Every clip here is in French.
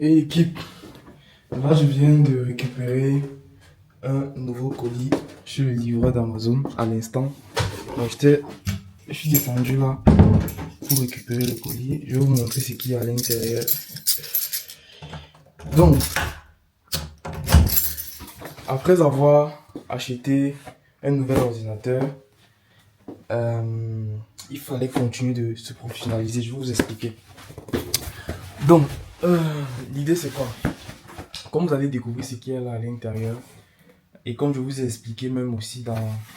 Et équipe, là je viens de récupérer un nouveau colis sur le livreur d'Amazon à l'instant. Donc je suis descendu là pour récupérer le colis. Je vais vous montrer ce qu'il y a à l'intérieur. Donc, après avoir acheté un nouvel ordinateur, il fallait continuer de se professionnaliser. Je vais vous expliquer. Donc, l'idée c'est quoi? Comme vous allez découvrir ce qu'il y a là à l'intérieur, et comme je vous ai expliqué même aussi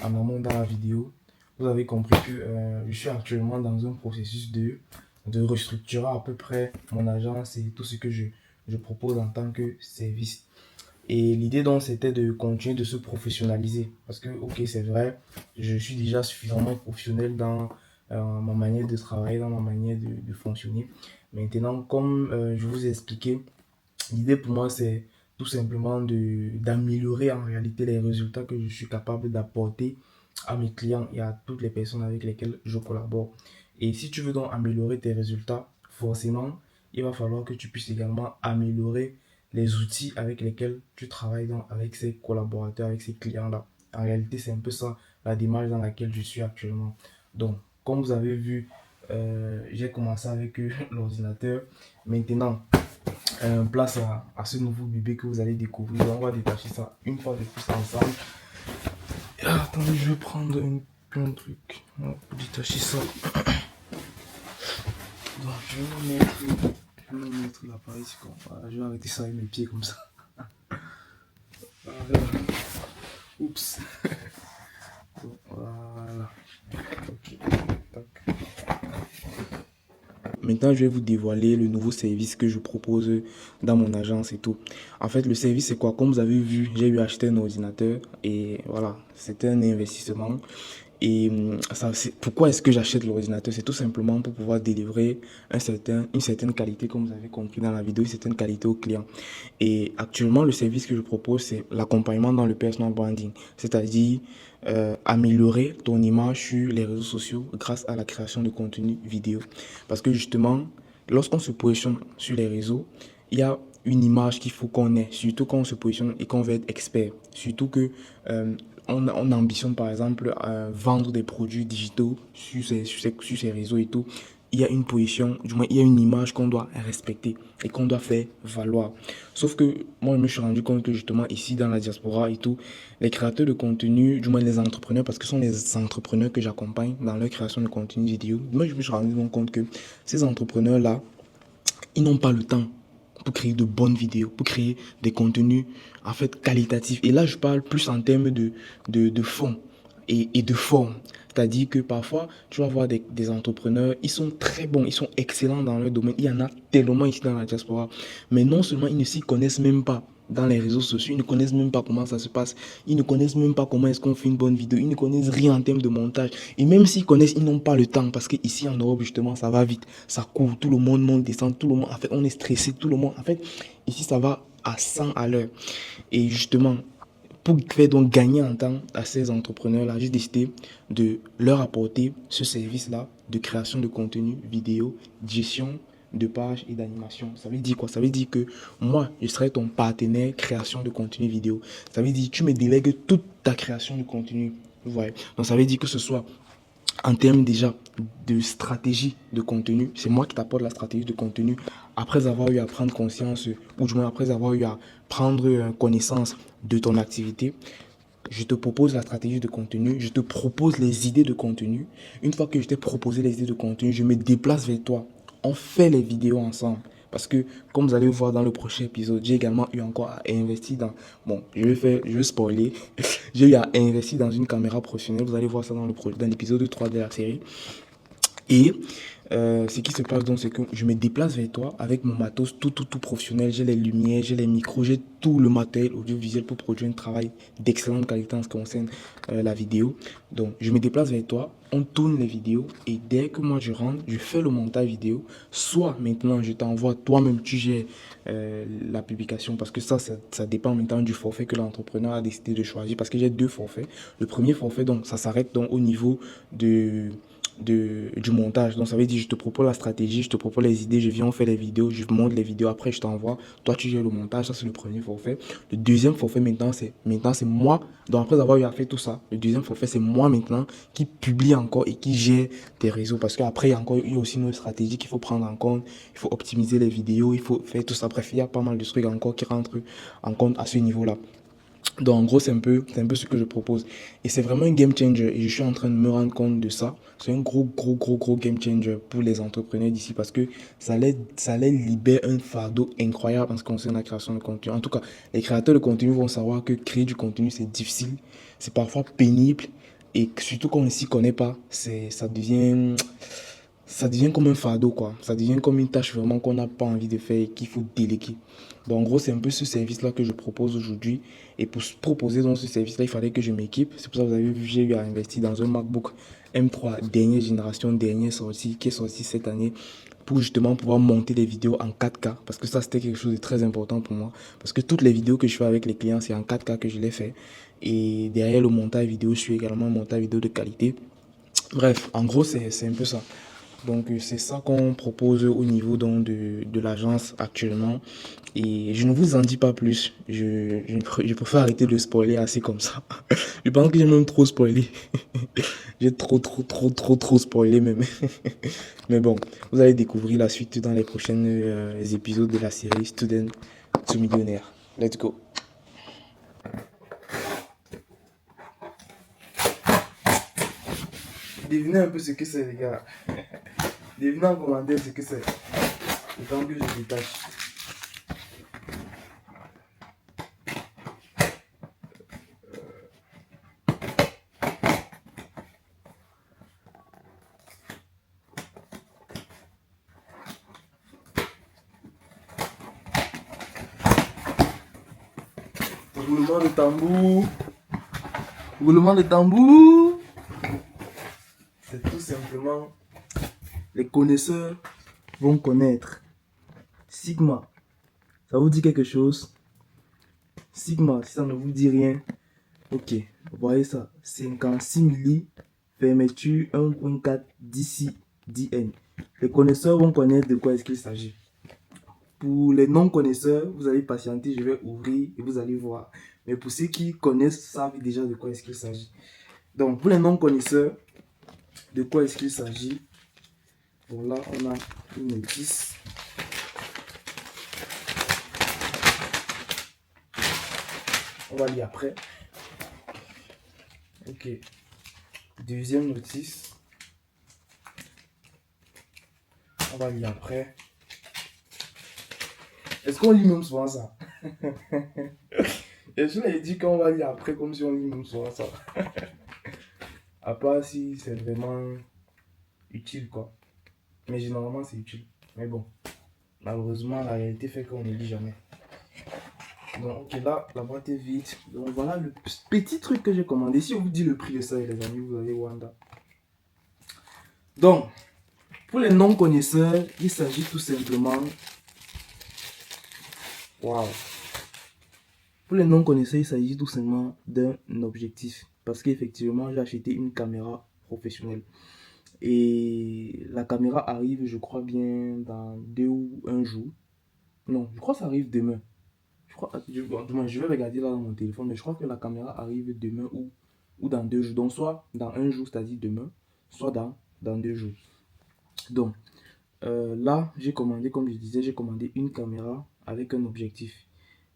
en amont dans la vidéo, vous avez compris que je suis actuellement dans un processus de restructurer à peu près mon agence et tout ce que je propose en tant que service. Et l'idée donc c'était de continuer de se professionnaliser. Parce que ok c'est vrai, je suis déjà suffisamment professionnel dans ma manière de travailler, dans ma manière de fonctionner. Maintenant, comme je vous ai expliqué, l'idée pour moi, c'est tout simplement d'améliorer en réalité les résultats que je suis capable d'apporter à mes clients et à toutes les personnes avec lesquelles je collabore. Et si tu veux donc améliorer tes résultats, forcément, il va falloir que tu puisses également améliorer les outils avec lesquels tu travailles donc avec ces collaborateurs, avec ces clients-là. En réalité, c'est un peu ça la démarche dans laquelle je suis actuellement. Donc, comme vous avez vu, j'ai commencé avec l'ordinateur. Maintenant, place à ce nouveau bébé que vous allez découvrir. On va détacher ça une fois de plus ensemble. Attendez, je vais prendre un truc pour détacher ça. Donc, je vais mettre l'appareil ici. Voilà, je vais arrêter ça avec mes pieds comme ça. Voilà. Oups. Donc, voilà. Ok. Tac. Maintenant, je vais vous dévoiler le nouveau service que je propose dans mon agence et tout. En fait, le service, c'est quoi? Comme vous avez vu, j'ai eu acheté un ordinateur et voilà, c'était un investissement. Et pourquoi est-ce que j'achète l'ordinateur? C'est tout simplement pour pouvoir délivrer une certaine qualité, comme vous avez compris dans la vidéo, une certaine qualité au client. Et actuellement, le service que je propose, c'est l'accompagnement dans le personal branding, c'est-à-dire améliorer ton image sur les réseaux sociaux grâce à la création de contenu vidéo. Parce que justement, lorsqu'on se positionne sur les réseaux, il y a une image qu'il faut qu'on ait, surtout quand on se positionne et qu'on veut être expert. Surtout que on ambitionne par exemple à vendre des produits digitaux sur ces réseaux et tout. Il y a une position, du moins il y a une image qu'on doit respecter et qu'on doit faire valoir. Sauf que moi je me suis rendu compte que justement ici dans la diaspora et tout, les créateurs de contenu, du moins les entrepreneurs, parce que ce sont les entrepreneurs que j'accompagne dans leur création de contenu vidéo, moi je me suis rendu compte que ces entrepreneurs-là, ils n'ont pas le temps pour créer de bonnes vidéos, pour créer des contenus en fait qualitatifs. Et là, je parle plus en termes de fond et de forme. C'est-à-dire que parfois, tu vas voir des entrepreneurs, ils sont très bons, ils sont excellents dans leur domaine. Il y en a tellement ici dans la diaspora. Mais non seulement ils ne s'y connaissent même pas dans les réseaux sociaux, ils ne connaissent même pas comment ça se passe, ils ne connaissent même pas comment est-ce qu'on fait une bonne vidéo, ils ne connaissent rien en termes de montage. Et même s'ils connaissent, ils n'ont pas le temps parce qu'ici en Europe, justement, ça va vite, ça court, tout le monde monte, descend, tout le monde, en fait, on est stressé, tout le monde, en fait, ici, ça va à 100 à l'heure. Et justement, pour faire donc gagner en temps à ces entrepreneurs-là, j'ai décidé de leur apporter ce service-là de création de contenu vidéo, gestion de pages et d'animation. Ça veut dire quoi? Ça veut dire que moi, je serai ton partenaire création de contenu vidéo. Ça veut dire que tu me délègues toute ta création de contenu. Ouais. Donc ça veut dire que ce soit en termes déjà de stratégie de contenu, c'est moi qui t'apporte la stratégie de contenu après avoir eu à prendre conscience, ou du moins après avoir eu à prendre connaissance de ton activité. Je te propose la stratégie de contenu, je te propose les idées de contenu. Une fois que je t'ai proposé les idées de contenu, je me déplace vers toi. On fait les vidéos ensemble. Parce que, comme vous allez voir dans le prochain épisode, j'ai également eu encore à investir dans... Bon, je vais spoiler. J'ai eu à investir dans une caméra professionnelle. Vous allez voir ça dans l'épisode 3 de la série. Et ce qui se passe donc, c'est que je me déplace vers toi avec mon matos tout professionnel. J'ai les lumières, j'ai les micros, j'ai tout le matériel audiovisuel pour produire un travail d'excellente qualité en ce qui concerne la vidéo. Donc, je me déplace vers toi, on tourne les vidéos et dès que moi je rentre, je fais le montage vidéo. Soit maintenant, je t'envoie toi-même, tu gères la publication parce que ça dépend maintenant du forfait que l'entrepreneur a décidé de choisir parce que j'ai deux forfaits. Le premier forfait, donc, ça s'arrête donc au niveau du montage. Donc ça veut dire je te propose la stratégie, je te propose les idées, je viens, on fait les vidéos, je monte les vidéos, après je t'envoie. Toi tu gères le montage, ça c'est le premier forfait. Le deuxième forfait maintenant c'est moi. Donc après avoir eu à faire tout ça, le deuxième forfait c'est moi maintenant qui publie encore et qui gère tes réseaux. Parce qu'après il y a aussi une autre stratégie qu'il faut prendre en compte. Il faut optimiser les vidéos, il faut faire tout ça. Bref, il y a pas mal de trucs encore qui rentrent en compte à ce niveau-là. Donc en gros, c'est un peu ce que je propose. Et c'est vraiment un game changer. Et je suis en train de me rendre compte de ça. C'est un gros, gros, gros, gros game changer pour les entrepreneurs d'ici parce que ça les libère un fardeau incroyable en ce qui concerne la création de contenu. En tout cas, les créateurs de contenu vont savoir que créer du contenu, c'est difficile. C'est parfois pénible. Et surtout quand on ne s'y connaît pas, ça devient comme un fardeau, quoi. Ça devient comme une tâche vraiment qu'on n'a pas envie de faire et qu'il faut déléguer. Donc, en gros, c'est un peu ce service-là que je propose aujourd'hui. Et pour proposer dans ce service-là, il fallait que je m'équipe. C'est pour ça que vous avez vu, j'ai eu à investir dans un MacBook M3 dernière génération, dernière sortie, qui est sorti cette année, pour justement pouvoir monter des vidéos en 4K. Parce que ça, c'était quelque chose de très important pour moi. Parce que toutes les vidéos que je fais avec les clients, c'est en 4K que je les fais. Et derrière le montage vidéo, je suis également un montage vidéo de qualité. Bref, en gros, c'est un peu ça. Donc, c'est ça qu'on propose au niveau donc, de l'agence actuellement. Et je ne vous en dis pas plus. Je préfère arrêter de spoiler assez comme ça. Je pense que j'ai même trop spoilé. J'ai trop, trop, trop, trop, trop spoilé même. Mais bon, vous allez découvrir la suite dans les prochains épisodes de la série Student to Millionnaire. Let's go. Devinez un peu ce que c'est, les gars. Devinez en commentaire ce que c'est. Le temps que je détache. Roulement de tambour. Roulement de tambour. C'est tout simplement, les connaisseurs vont connaître. Sigma, ça vous dit quelque chose? Sigma, si ça ne vous dit rien, ok, vous voyez ça, 56 milli, fermeture 1.4 d'ici DN. Les connaisseurs vont connaître de quoi est-ce qu'il s'agit. Pour les non-connaisseurs, vous allez patienter, je vais ouvrir et vous allez voir. Mais pour ceux qui connaissent, savent déjà de quoi est-ce qu'il s'agit. Donc, pour les non-connaisseurs, de quoi est-ce qu'il s'agit? Bon, là, on a une notice. On va lire après. Ok. Deuxième notice. On va lire après. Est-ce qu'on lit même souvent ça? Et je l'ai dit qu'on va lire après comme si on lit même souvent ça. À part si c'est vraiment utile, quoi. Mais généralement, c'est utile. Mais bon, malheureusement, la réalité fait qu'on ne lit jamais. Donc, ok, là, la boîte est vide. Donc, voilà le petit truc que j'ai commandé. Si on vous dit le prix de ça, les amis, vous allez Wanda. Donc, pour les non-connaisseurs, il s'agit tout simplement... Waouh! Pour les non-connaisseurs, il s'agit tout simplement d'un objectif. Parce qu'effectivement, j'ai acheté une caméra professionnelle. Et la caméra arrive, je crois bien, dans 2 ou 1 jour. Non, je crois que ça arrive demain. Je vais regarder là dans mon téléphone, mais je crois que la caméra arrive demain ou dans 2 jours. Donc, soit dans 1 jour, c'est-à-dire demain, soit dans 2 jours. Donc, là, j'ai commandé, comme je disais, j'ai commandé une caméra avec un objectif.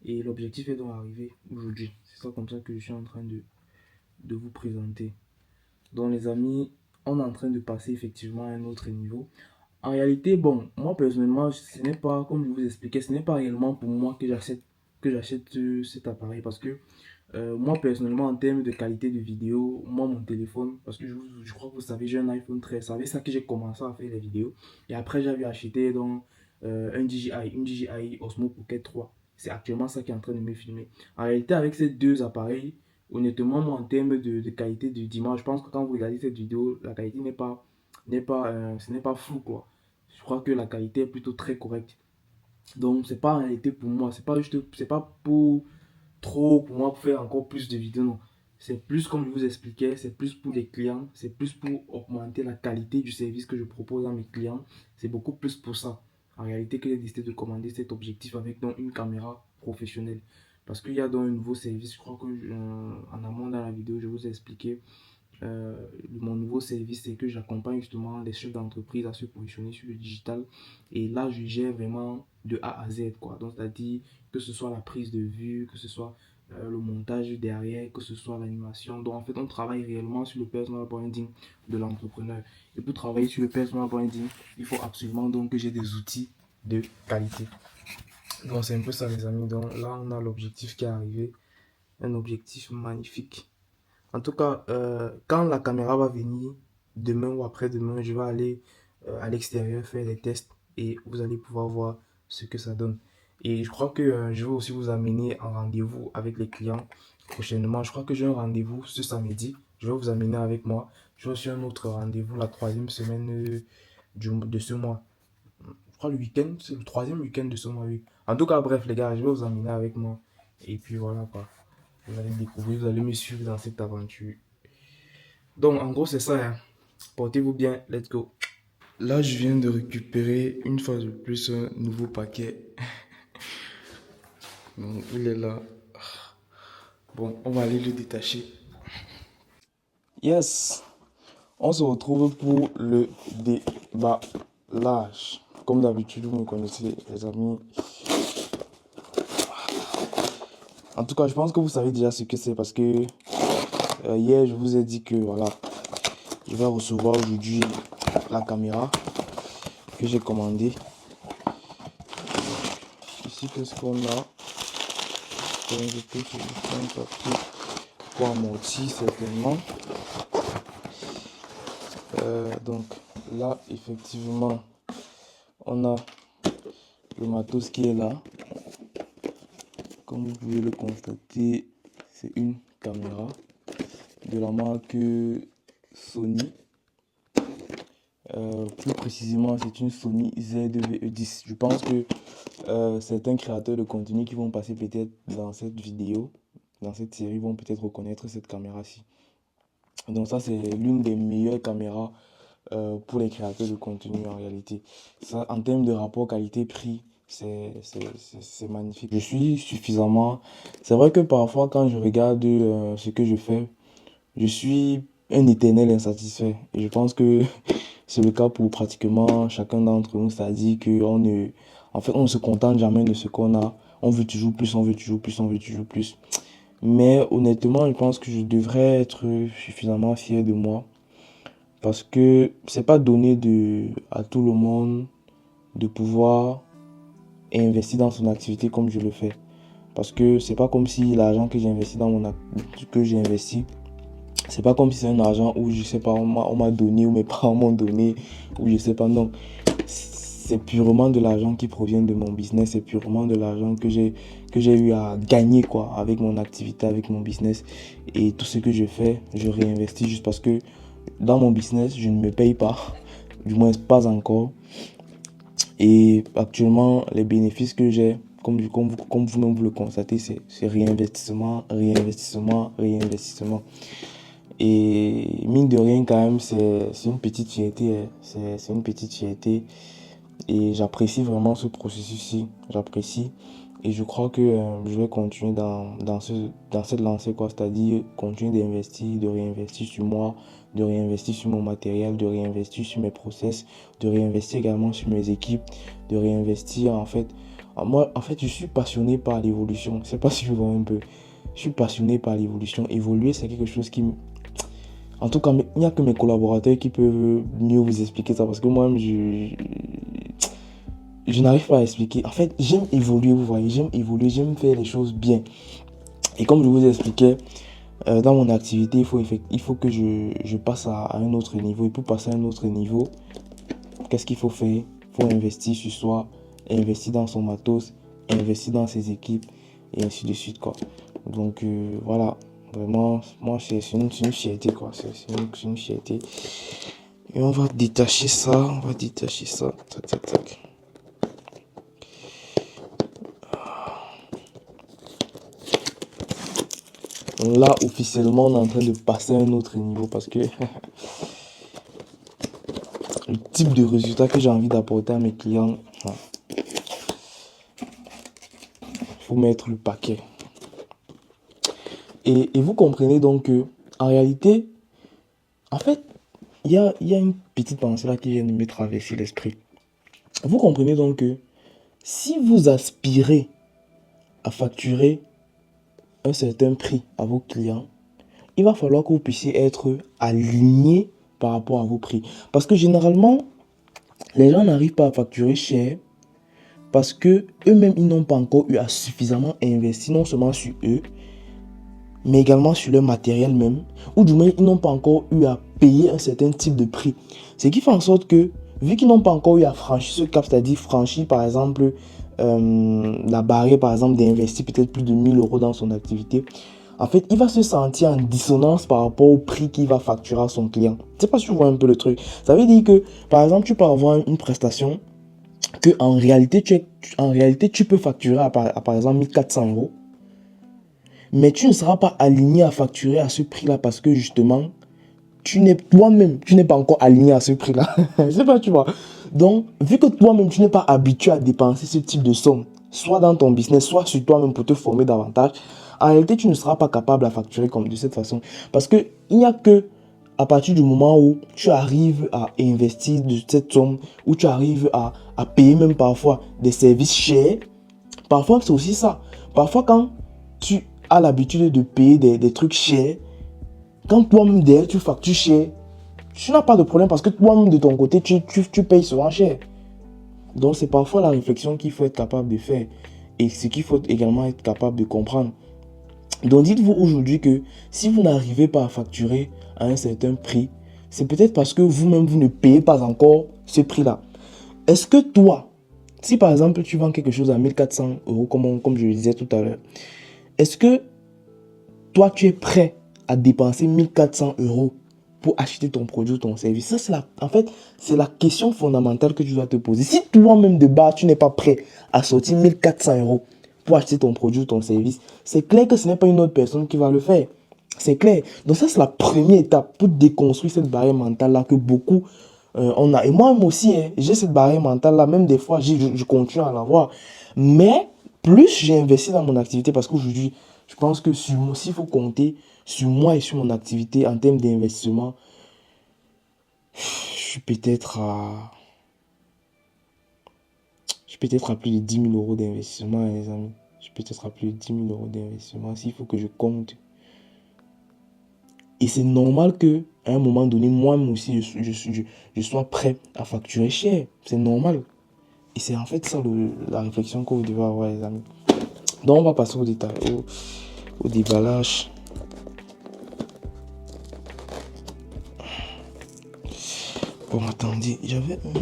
Et l'objectif est donc arrivé aujourd'hui. C'est ça comme ça que je suis en train de vous présenter. Donc, les amis, on est en train de passer effectivement à un autre niveau. En réalité, bon, moi personnellement, ce n'est pas, comme je vous expliquais, ce n'est pas réellement pour moi que j'achète cet appareil parce que moi personnellement, en termes de qualité de vidéo, moi mon téléphone, parce que je crois que vous savez, j'ai un iPhone 13, c'est avec ça que j'ai commencé à faire les vidéos. Et après, j'avais acheté donc une DJI Osmo Pocket 3. C'est actuellement ça qui est en train de me filmer. En réalité, avec ces deux appareils, honnêtement, moi en termes de qualité d'image, je pense que quand vous regardez cette vidéo, la qualité ce n'est pas flou, quoi. Je crois que la qualité est plutôt très correcte. Donc c'est pas en réalité pour moi, c'est pas pour trop pour moi pour faire encore plus de vidéos, non. c'est plus comme je vous expliquais, c'est plus pour les clients, c'est plus pour augmenter la qualité du service que je propose à mes clients. C'est beaucoup plus pour ça, en réalité, que j'ai décidé de commander cet objectif avec donc une caméra professionnelle. Parce qu'il y a donc un nouveau service, je crois que en amont dans la vidéo, je vous ai expliqué euh, mon nouveau service, c'est que j'accompagne justement les chefs d'entreprise à se positionner sur le digital. Et là, je gère vraiment de A à Z, quoi. Donc, c'est-à-dire que ce soit la prise de vue, que ce soit le montage derrière, que ce soit l'animation. Donc, en fait, on travaille réellement sur le personal branding de l'entrepreneur. Et pour travailler sur le personal branding, il faut absolument donc que j'ai des outils de qualité. Donc, c'est un peu ça, les amis. Donc, là, on a l'objectif qui est arrivé. Un objectif magnifique. En tout cas, quand la caméra va venir, demain ou après-demain, je vais aller à l'extérieur faire des tests et vous allez pouvoir voir ce que ça donne. Et je crois que je vais aussi vous amener en rendez-vous avec les clients prochainement. Je crois que j'ai un rendez-vous ce samedi. Je vais vous amener avec moi. J'ai aussi un autre rendez-vous la troisième semaine de ce mois. Je crois le week-end, c'est le troisième week-end de ce mois, oui. En tout cas, bref, les gars, je vais vous amener avec moi. Et puis voilà quoi. Vous allez découvrir, vous allez me suivre dans cette aventure. Donc, en gros, c'est ça, hein. Portez-vous bien, let's go. Là, je viens de récupérer une fois de plus un nouveau paquet. Donc, il est là. Bon, on va aller le détacher. Yes, on se retrouve pour le déballage. Comme d'habitude, vous me connaissez, les amis. En tout cas, je pense que vous savez déjà ce que c'est parce que hier, je vous ai dit que voilà, je vais recevoir aujourd'hui la caméra que j'ai commandée. Ici, qu'est-ce qu'on a? Je peux sur un papier pour amortir certainement. Donc là, effectivement, on a le matos qui est là. Comme vous pouvez le constater, c'est une caméra de la marque Sony. Plus précisément, c'est une Sony ZV-E10. Je pense que certains créateurs de contenu qui vont passer peut-être dans cette vidéo, dans cette série, vont peut-être reconnaître cette caméra-ci. Donc ça, c'est l'une des meilleures caméras pour les créateurs de contenu en réalité. Ça, en termes de rapport qualité-prix, c'est magnifique. Je suis suffisamment... C'est vrai que parfois, quand je regarde ce que je fais, je suis un éternel insatisfait. Et je pense que c'est le cas pour pratiquement chacun d'entre nous. C'est-à-dire qu'on ne... En fait, on ne se contente jamais de ce qu'on a. On veut toujours plus, on veut toujours plus, on veut toujours plus. Mais honnêtement, je pense que je devrais être suffisamment fier de moi. Parce que c'est pas donné à tout le monde de pouvoir investir dans son activité comme je le fais. Parce que c'est pas comme si l'argent que j'ai investi c'est pas comme si c'est un argent où je sais pas, on m'a donné ou mes parents m'ont donné ou je sais pas, non. C'est purement de l'argent qui provient de mon business, c'est purement de l'argent que j'ai eu à gagner quoi avec mon activité, avec mon business. Et tout ce que je fais, je réinvestis juste parce que dans mon business, je ne me paye pas, du moins pas encore. Et actuellement, les bénéfices que j'ai, comme vous-même vous le constatez, c'est réinvestissement, réinvestissement, réinvestissement. Et mine de rien, quand même, c'est une petite fierté. Hein. C'est une petite fierté. Et j'apprécie vraiment ce processus-ci. J'apprécie. Et je crois que je vais continuer dans cette lancée, quoi. C'est-à-dire continuer d'investir, de réinvestir sur moi, de réinvestir sur mon matériel, de réinvestir sur mes process, de réinvestir également sur mes équipes, de réinvestir en fait. Moi, en fait, je suis passionné par l'évolution. Je sais pas si je vois un peu. Je suis passionné par l'évolution. Évoluer, c'est quelque chose qui... En tout cas, il n'y a que mes collaborateurs qui peuvent mieux vous expliquer ça. Parce que moi-même, je n'arrive pas à expliquer. En fait, j'aime évoluer, vous voyez. J'aime évoluer, j'aime faire les choses bien. Et comme je vous expliquais, dans mon activité, il faut que je passe à un autre niveau. Et pour passer à un autre niveau, qu'est-ce qu'il faut faire? Il faut investir sur soi, investir dans son matos, investir dans ses équipes, et ainsi de suite, quoi. Donc, voilà. Vraiment, moi, c'est une fierté, quoi. C'est une fierté. Et on va détacher ça. On va détacher ça. Tac, tac, tac. Là, officiellement, on est en train de passer à un autre niveau parce que le type de résultat que j'ai envie d'apporter à mes clients, faut mettre le paquet. Et vous comprenez donc que, en réalité, en fait, il y a une petite pensée là qui vient de me traverser l'esprit. Vous comprenez donc que si vous aspirez à facturer un certain prix à vos clients, il va falloir que vous puissiez être aligné par rapport à vos prix. Parce que généralement, les gens n'arrivent pas à facturer cher parce que eux-mêmes, ils n'ont pas encore eu à suffisamment investir, non seulement sur eux, mais également sur leur matériel même, ou du moins, ils n'ont pas encore eu à payer un certain type de prix. Ce qui fait en sorte que, vu qu'ils n'ont pas encore eu à franchir ce cap, c'est-à-dire franchir, par exemple, la barrière, par exemple, d'investir peut-être plus de 1 000 € dans son activité, en fait, il va se sentir en dissonance par rapport au prix qu'il va facturer à son client. Je ne sais pas si tu vois un peu le truc. Ça veut dire que, par exemple, tu peux avoir une prestation que en réalité, tu peux facturer par exemple 1 400 €, mais tu ne seras pas aligné à facturer à ce prix-là parce que justement, toi-même, tu n'es pas encore aligné à ce prix-là. Je sais pas, tu vois. Donc, vu que toi-même, tu n'es pas habitué à dépenser ce type de somme, soit dans ton business, soit sur toi-même pour te former davantage, en réalité, tu ne seras pas capable à facturer comme de cette façon. Parce que il n'y a que à partir du moment où tu arrives à investir de cette somme, où tu arrives à payer même parfois des services chers, parfois c'est aussi ça. Parfois quand tu as l'habitude de payer des trucs chers, quand toi-même derrière tu factures cher, tu n'as pas de problème parce que toi-même de ton côté, tu payes souvent cher. Donc c'est parfois la réflexion qu'il faut être capable de faire et ce qu'il faut également être capable de comprendre. Donc dites-vous aujourd'hui que si vous n'arrivez pas à facturer à un certain prix, c'est peut-être parce que vous-même vous ne payez pas encore ce prix-là. Est-ce que toi, si par exemple tu vends quelque chose à 1 400 € comme je le disais tout à l'heure, est-ce que toi tu es prêt à dépenser 1 400 € pour acheter ton produit ou ton service? Ça, c'est la question fondamentale que tu dois te poser. Si toi-même de base, tu n'es pas prêt à sortir 1 400 € pour acheter ton produit ou ton service, c'est clair que ce n'est pas une autre personne qui va le faire. C'est clair. Donc ça, c'est la première étape pour déconstruire cette barrière mentale-là que beaucoup on a. Et moi-même aussi, hein, j'ai cette barrière mentale-là. Même des fois, je continue à l'avoir. Mais plus j'ai investi dans mon activité, parce qu'aujourd'hui, je pense que s'il faut compter sur moi et sur mon activité en termes d'investissement, je suis peut-être à, plus de 10 000 € d'investissement, les amis. Je suis peut-être à plus de 10 000 € d'investissement s'il faut que je compte. Et c'est normal que à un moment donné, moi-même aussi, je sois prêt à facturer cher. C'est normal. Et c'est en fait ça la réflexion que vous devez avoir, les amis. Donc, on va passer au détail, au déballage. Bon, attendez, j'avais un...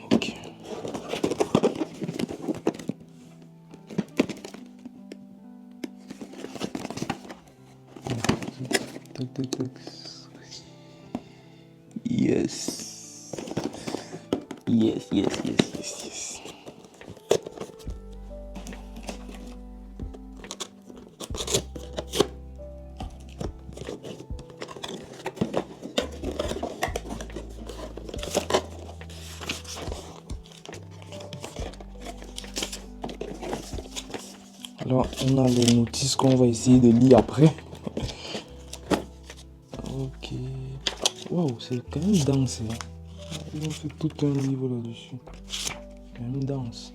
Ok. Yes. Yes, yes, yes, yes, yes. Alors, on a les notices qu'on va essayer de lire après. Ok. Waouh, c'est quand même dense. Hein. Ils ont fait tout un livre là-dessus. Même dense.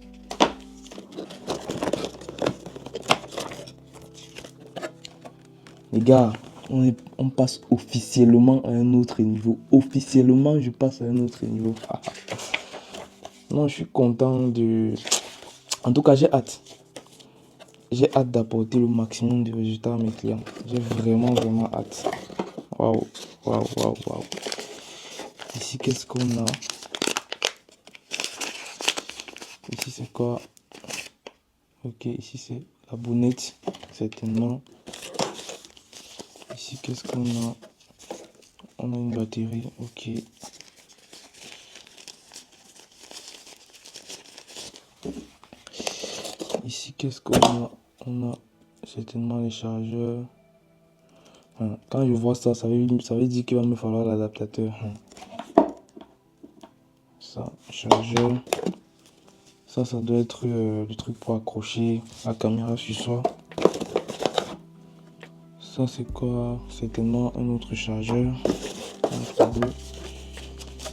Les gars, on passe officiellement à un autre niveau. Officiellement, je passe à un autre niveau. Non, je suis content de... En tout cas, j'ai hâte. J'ai hâte d'apporter le maximum de résultats à mes clients. J'ai vraiment, vraiment hâte. Waouh, waouh, waouh, waouh. Ici, qu'est-ce qu'on a? Ici, c'est quoi? Ok, ici, c'est la bonnette, certainement. Ici, qu'est-ce qu'on a? On a une batterie, ok. Ici, qu'est-ce qu'on a? On a certainement les chargeurs. Quand je vois ça, ça veut dire qu'il va me falloir l'adaptateur. Ça, chargeur. Ça doit être le truc pour accrocher la caméra sur soi. Ça, c'est quoi? Certainement un autre chargeur. Entre deux.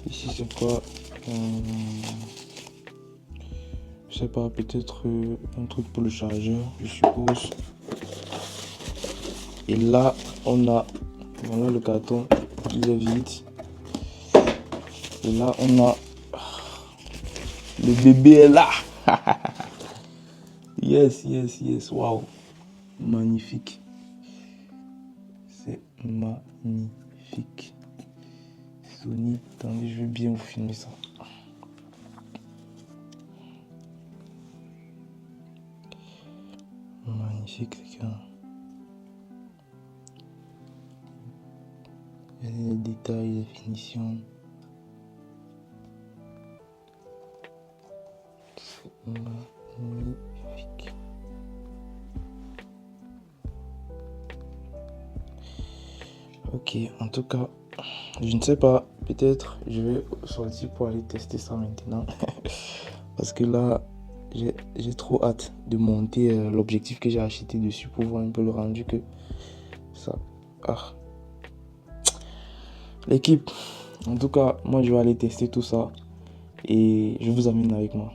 Ici, c'est quoi? Je sais pas, peut-être un truc pour le chargeur, je suppose. Et là, on a, voilà le carton, il est vide. Et là, on a, le bébé est là. Yes, yes, yes, waouh. Magnifique. C'est magnifique. Sony, attendez, je vais bien vous filmer ça. Magnifique, les gars. Regardez les détails, les finitions. C'est magnifique. Ok, en tout cas, je ne sais pas, peut-être je vais sortir pour aller tester ça maintenant. Parce que là, j'ai trop hâte de monter l'objectif que j'ai acheté dessus pour voir un peu le rendu que ça. Ah. L'équipe, en tout cas, moi je vais aller tester tout ça et je vous amène avec moi.